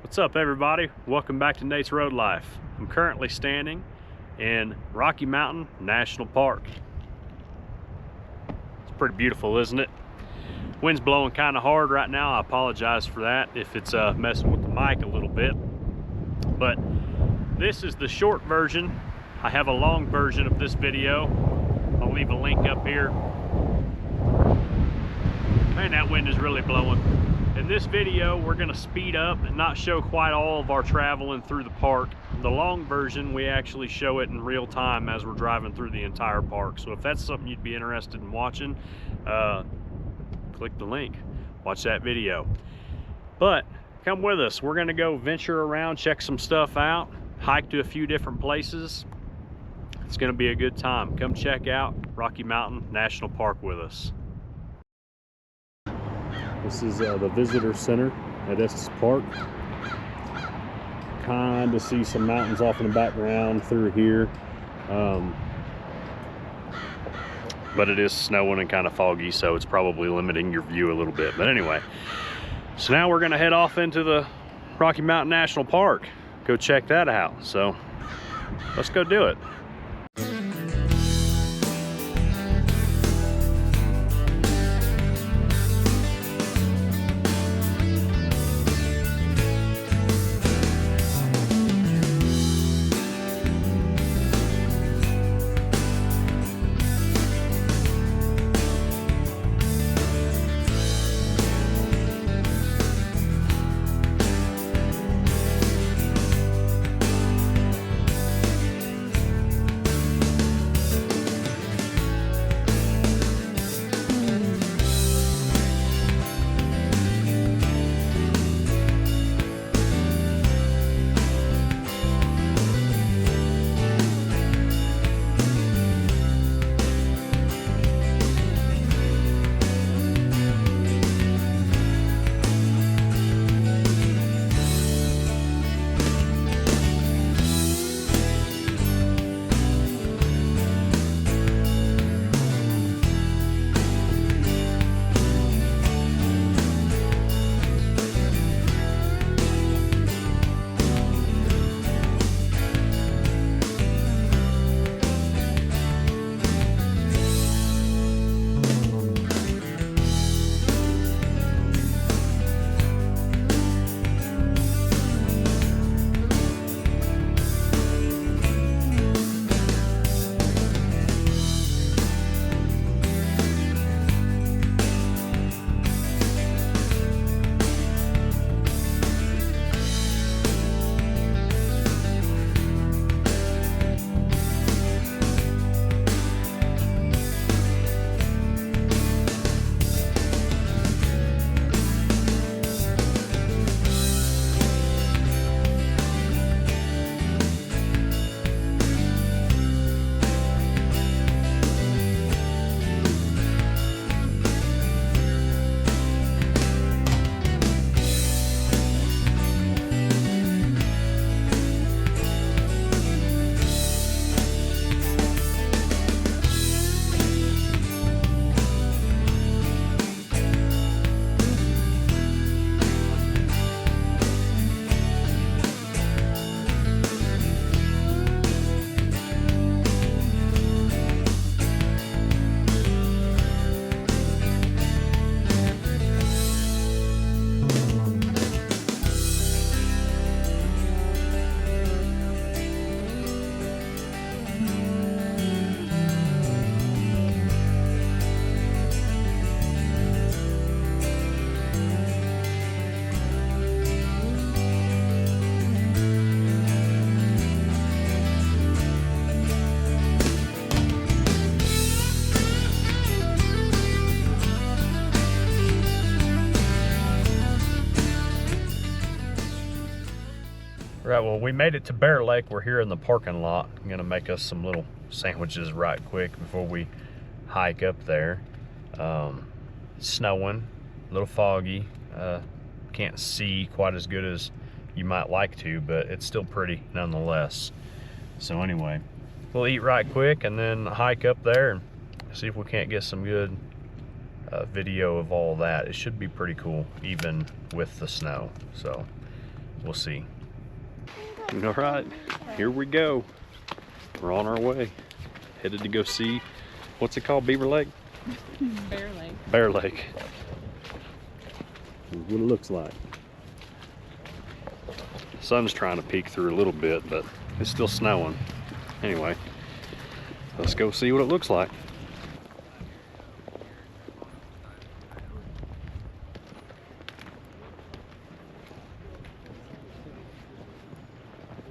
What's up, everybody? Welcome back to Nate's Road Life. I'm currently standing in Rocky Mountain National Park. It's pretty beautiful, isn't it? Wind's blowing kind of hard right now. I apologize for that if it's messing with the mic a little bit. But this is the short version. I have a long version of this video. I'll leave a link up here. Man, that wind is really blowing. In this video, we're gonna speed up and not show quite all of our traveling through the park. The long version, we actually show it in real time as we're driving through the entire park. So if that's something you'd be interested in watching, click the link, watch that video. But come with us, we're gonna go venture around, check some stuff out, hike to a few different places. It's gonna be a good time. Come check out Rocky Mountain National Park with us. This is the visitor center at Estes Park. Kind of see some mountains off in the background through here. But it is snowing and kind of foggy, so it's probably limiting your view a little bit. But anyway, so now we're gonna head off into the Rocky Mountain National Park. Go check that out. So let's go do it. Right, well, we made it to Bear Lake. We're here in the parking lot. I'm gonna make us some little sandwiches right quick before we hike up there. It's snowing, a little foggy. Can't see quite as good as you might like to, but it's still pretty nonetheless. So anyway, we'll eat right quick and then hike up there and see if we can't get some good video of all that. It should be pretty cool, even with the snow. So we'll see. All right, here we go. We're on our way. Headed to go see, what's it called, Beaver Lake? Bear Lake. Bear Lake. This is what it looks like. The sun's trying to peek through a little bit, but it's still snowing. Anyway, let's go see what it looks like.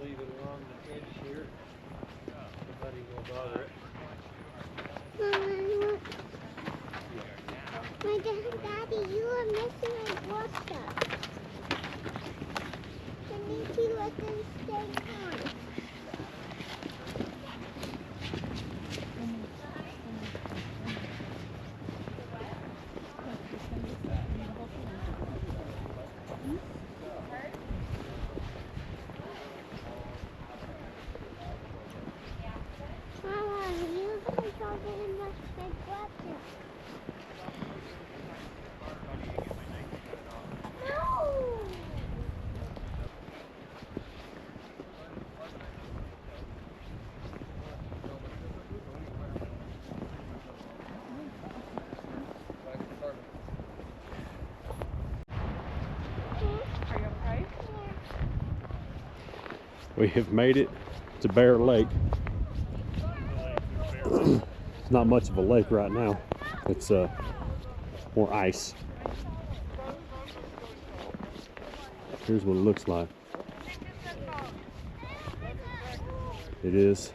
Leave it along the edge here. Nobody will bother it. Daddy, you are missing my water. I need to let them stay on. Mama, you control the much big water. No! Are you okay? We have made it to Bear Lake. It's not much of a lake right now. It's more ice. Here's what it looks like. It is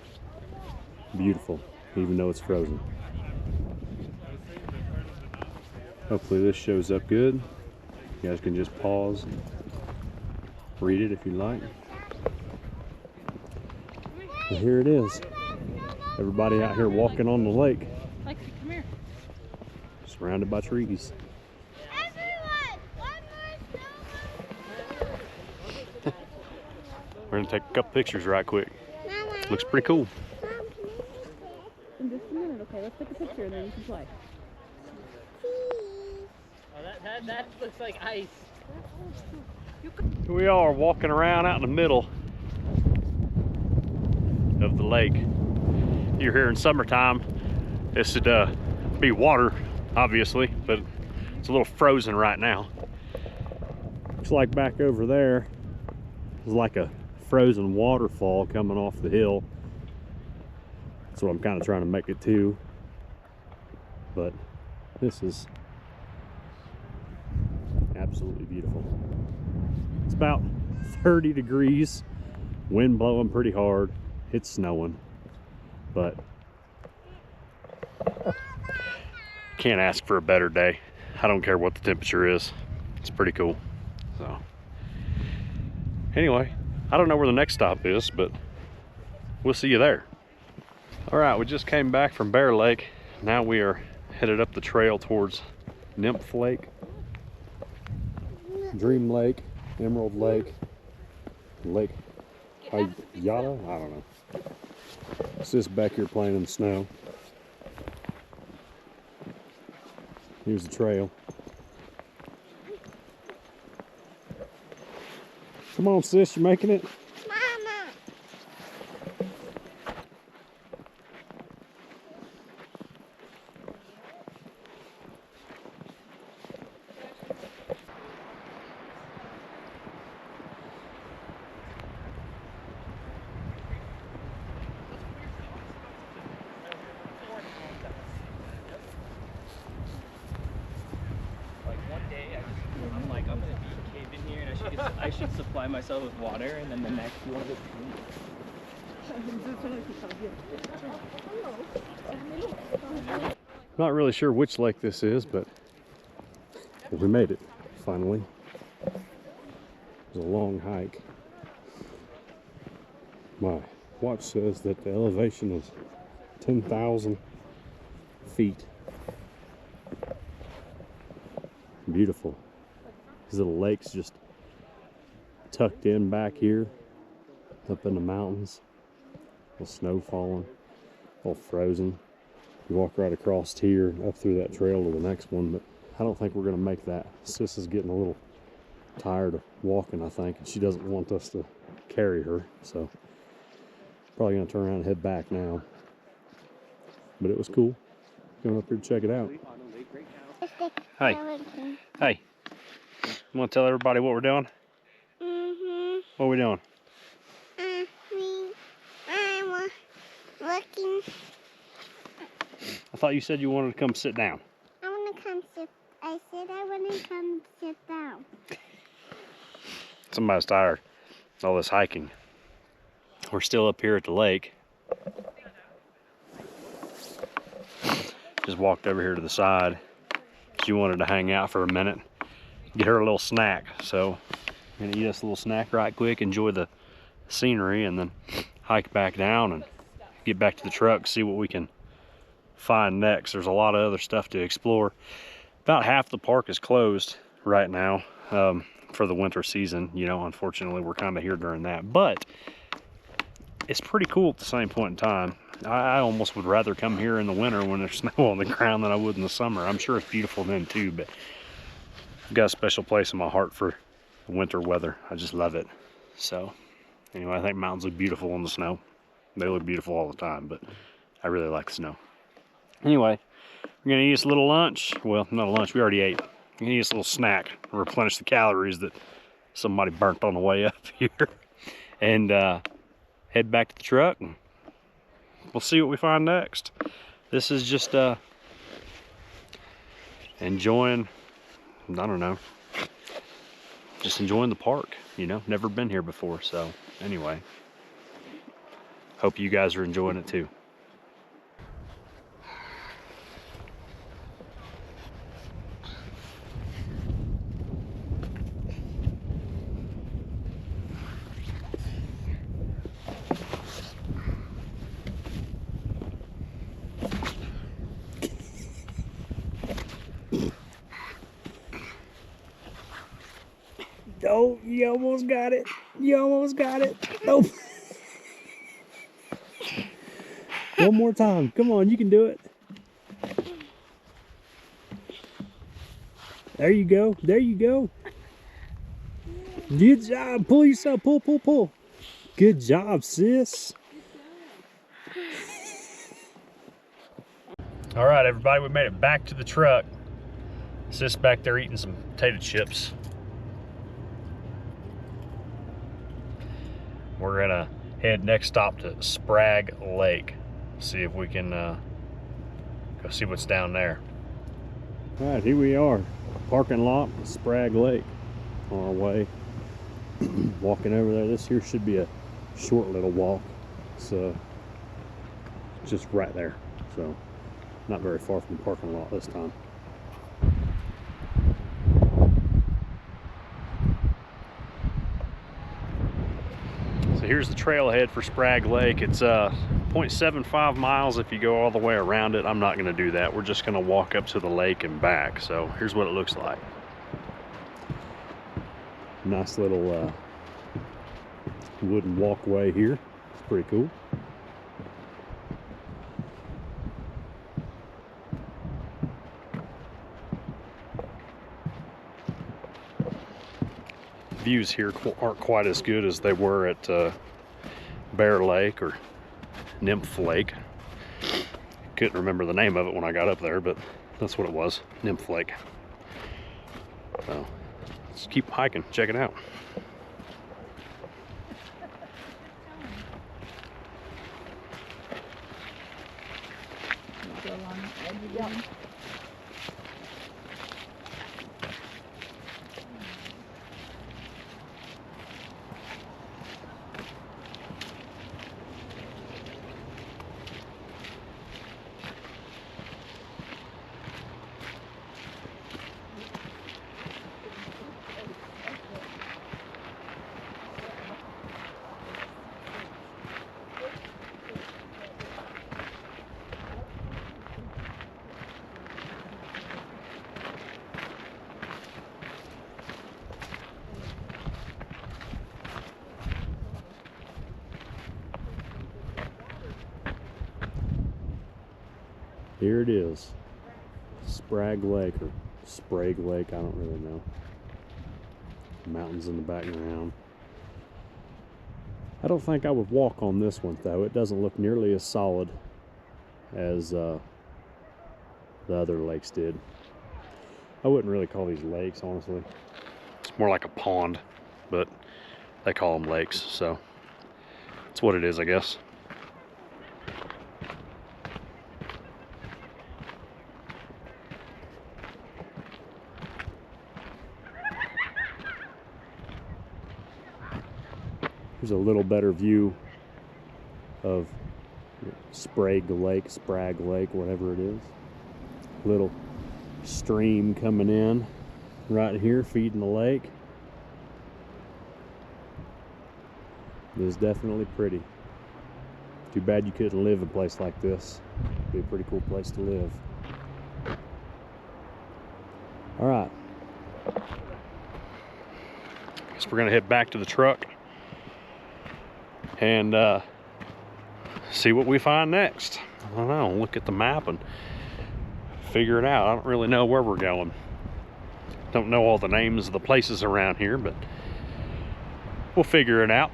beautiful, even though it's frozen. Hopefully this shows up good. You guys can just pause, read it if you like. And here it is. Everybody out here walking on the lake, Lexi, come here. surrounded by trees. Everyone, one more snow. We're gonna take a couple pictures right quick. Mama, Looks pretty cool. Mom, can I take this? In just a minute, okay? Let's take a picture and then you can play. Please. Oh, that looks like ice. Here we are walking around out in the middle of the lake. You're here in summertime. This would be water, obviously, but it's a little frozen right now. Looks like back over there is like a frozen waterfall coming off the hill. That's what I'm kind of trying to make it to. But this is absolutely beautiful. It's about 30 degrees, wind blowing pretty hard, it's snowing, but can't ask for a better day. I don't care what the temperature is. It's pretty cool. So anyway, I don't know where the next stop is, but we'll see you there. All right, we just came back from Bear Lake. Now we are headed up the trail towards Nymph Lake, Dream Lake, Emerald Lake, Lake Yada, I don't know. It's just back here playing in the snow. Here's the trail. Come on, sis, you're making it? Mama. Like one day, I'm like, I'm gonna be caved in here, and I should supply myself with water, and then the next one of Not really sure which lake this is, but we made it, finally. It was a long hike. My watch says that the elevation is 10,000 feet. Beautiful. These little lakes just tucked in back here, up in the mountains. The snow falling, all frozen. You walk right across here and up through that trail to the next one, but I don't think we're gonna make that. Sis is getting a little tired of walking, I think, and she doesn't want us to carry her, so probably gonna turn around and head back now. But it was cool going up here to check it out. Hey, hey, you want to tell everybody what we're doing? What are we doing? I'm looking. I thought you said you wanted to come sit down. I want to come sit. I said I want to come sit down. Somebody's tired. All this hiking. We're still up here at the lake. Just walked over here to the side. She wanted to hang out for a minute, get her a little snack. So I'm gonna eat us a little snack right quick, enjoy the scenery, and then hike back down and get back to the truck, see what we can find next. There's a lot of other stuff to explore. About half the park is closed right now for the winter season. You know, unfortunately, we're kind of here during that, but it's pretty cool at the same point in time. I almost would rather come here in the winter when there's snow on the ground than I would in the summer. I'm sure it's beautiful then too, but I've got a special place in my heart for the winter weather. I just love it. So anyway, I think mountains look beautiful in the snow. They look beautiful all the time, but I really like the snow. Anyway, we're gonna eat us a little lunch. Well, not a lunch, we already ate. We're gonna eat us a little snack, replenish the calories that somebody burnt on the way up here, and head back to the truck, and we'll see what we find next. This is just enjoying, I don't know, just enjoying the park, you know, never been here before. So anyway, hope you guys are enjoying it too. Oh, you almost got it. You almost got it. Nope. One more time. Come on, you can do it. There you go. There you go. Good job. Pull yourself. Pull, pull, pull. Good job, sis. All right, everybody, we made it back to the truck. Sis back there eating some potato chips. We're gonna head next stop to Sprague Lake. See if we can go see what's down there. All right, here we are, parking lot at Sprague Lake, on our way. Walking over there. This here should be a short little walk. So just right there. So not very far from the parking lot this time. So here's the trailhead for Sprague Lake. It's 0.75 miles if you go all the way around it. I'm not going to do that. We're just going to walk up to the lake and back. So here's what it looks like. Nice little wooden walkway here. It's pretty cool. Views here aren't quite as good as they were at Bear Lake or Nymph Lake. Couldn't remember the name of it when I got up there, but that's what it was, Nymph Lake. So let's keep hiking, check it out. Go along the edge again. Here it is, Sprague Lake or Sprague Lake, I don't really know. Mountains in the background. I don't think I would walk on this one though. It doesn't look nearly as solid as the other lakes did. I wouldn't really call these lakes, honestly. It's more like a pond, but they call them lakes, so it's what it is, I guess. Here's a little better view of Sprague Lake, whatever it is. Little stream coming in right here, feeding the lake. It is definitely pretty. Too bad you couldn't live in a place like this. It'd be a pretty cool place to live. All right. Guess we're gonna head back to the truck and see what we find next. I don't know, look at the map and figure it out. I don't really know where we're going. Don't know all the names of the places around here, but we'll figure it out.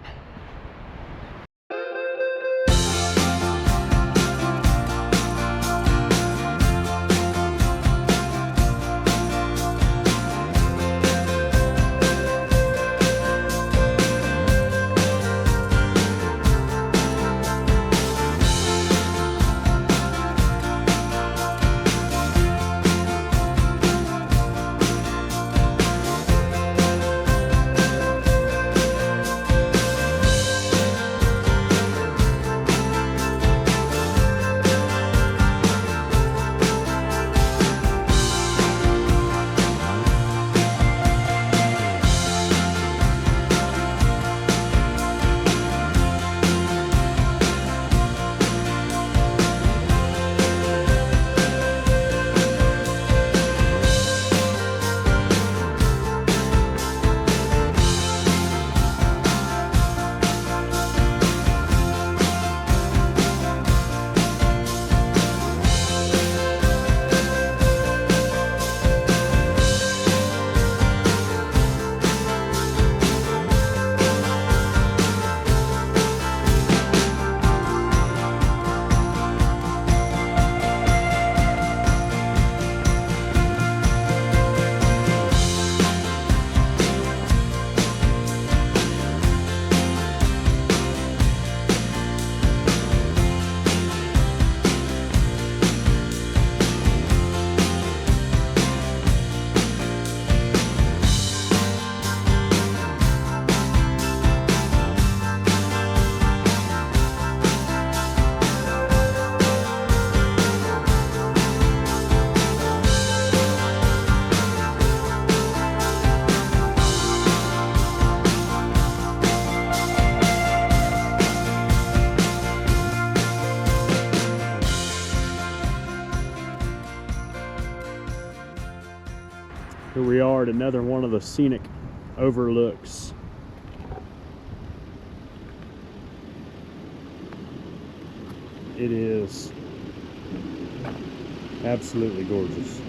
Here we are at another one of the scenic overlooks. It is absolutely gorgeous.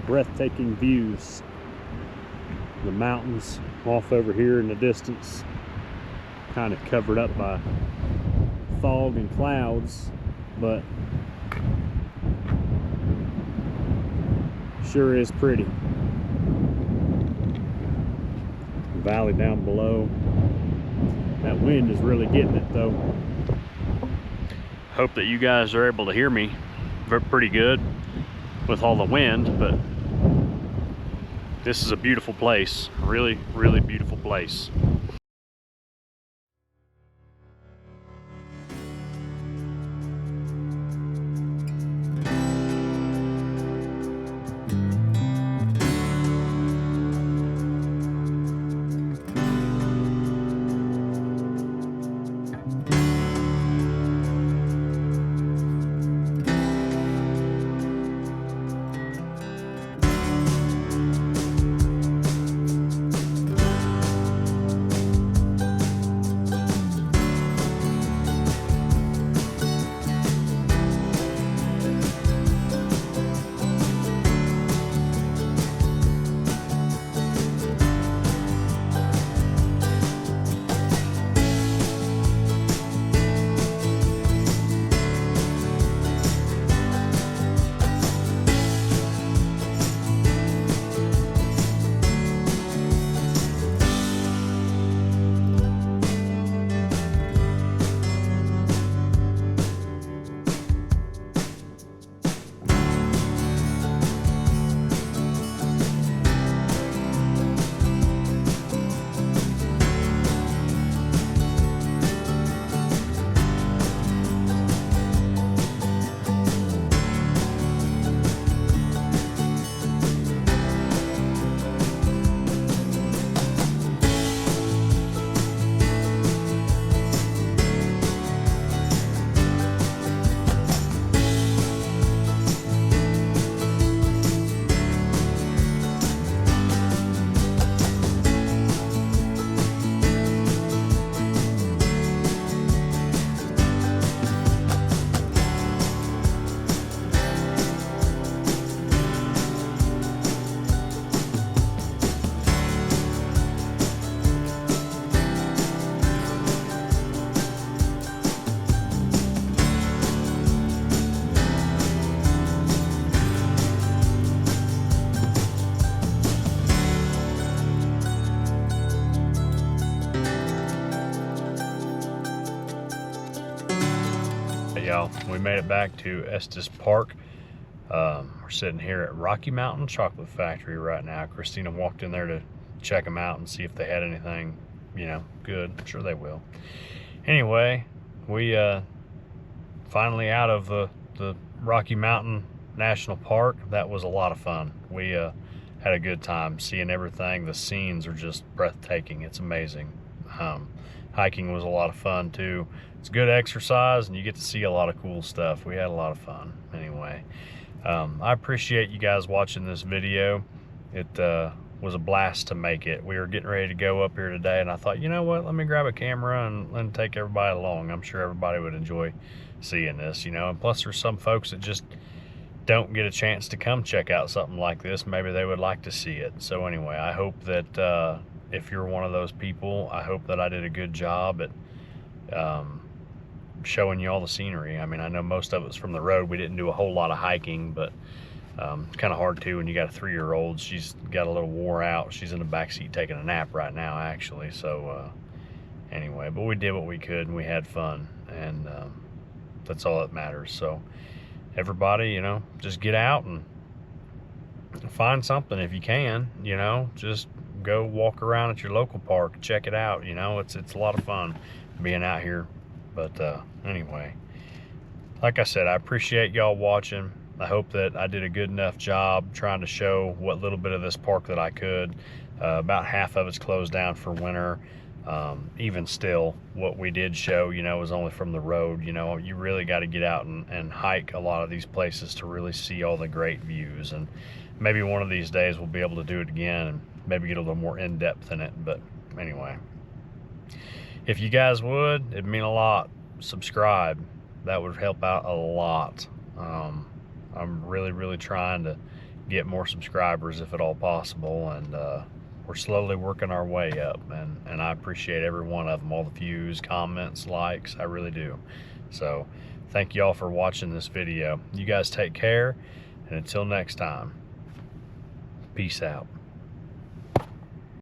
Breathtaking views. The mountains off over here in the distance, kind of covered up by fog and clouds, but sure is pretty. The valley down below. That wind is really getting it though. Hope that you guys are able to hear me pretty good with all the wind, but this is a beautiful place. Really, really beautiful place. right, y'all, we made it back to Estes Park. We're sitting here at Rocky Mountain Chocolate Factory right now. Christina walked in there to check them out and see if they had anything, you know, good. I'm sure they will. Anyway, we finally out of the Rocky Mountain National Park. That was a lot of fun. We had a good time seeing everything. The scenes are just breathtaking. It's amazing. Hiking was a lot of fun too. It's good exercise and you get to see a lot of cool stuff. We had a lot of fun. Anyway, I appreciate you guys watching this video. It was a blast to make it. We were getting ready to go up here today and I thought, you know what, let me grab a camera and take everybody along. I'm sure everybody would enjoy seeing this, you know, and plus there's some folks that just don't get a chance to come check out something like this. Maybe they would like to see it. So anyway, I hope that if you're one of those people, I hope that I did a good job at showing you all the scenery. I mean, I know most of it's from the road. We didn't do a whole lot of hiking, but it's kind of hard too when you got a 3-year-old. She's got a little wore out. She's in the back seat taking a nap right now, actually. So anyway, but we did what we could and we had fun, and that's all that matters. So everybody, you know, just get out and find something if you can, you know, just go walk around at your local park, check it out. You know, it's a lot of fun being out here. But anyway, like I said, I appreciate y'all watching. I hope that I did a good enough job trying to show what little bit of this park that I could. About half of it's closed down for winter. Even still, what we did show, you know, was only from the road. You know, you really got to get out and hike a lot of these places to really see all the great views. And maybe one of these days we'll be able to do it again and maybe get a little more in-depth in it. But anyway, if you guys would, it'd mean a lot. Subscribe. That would help out a lot. I'm really trying to get more subscribers if at all possible, and we're slowly working our way up, and I appreciate every one of them, all the views, comments, likes. I really do. So thank you all for watching this video. You guys take care, and until next time, peace out.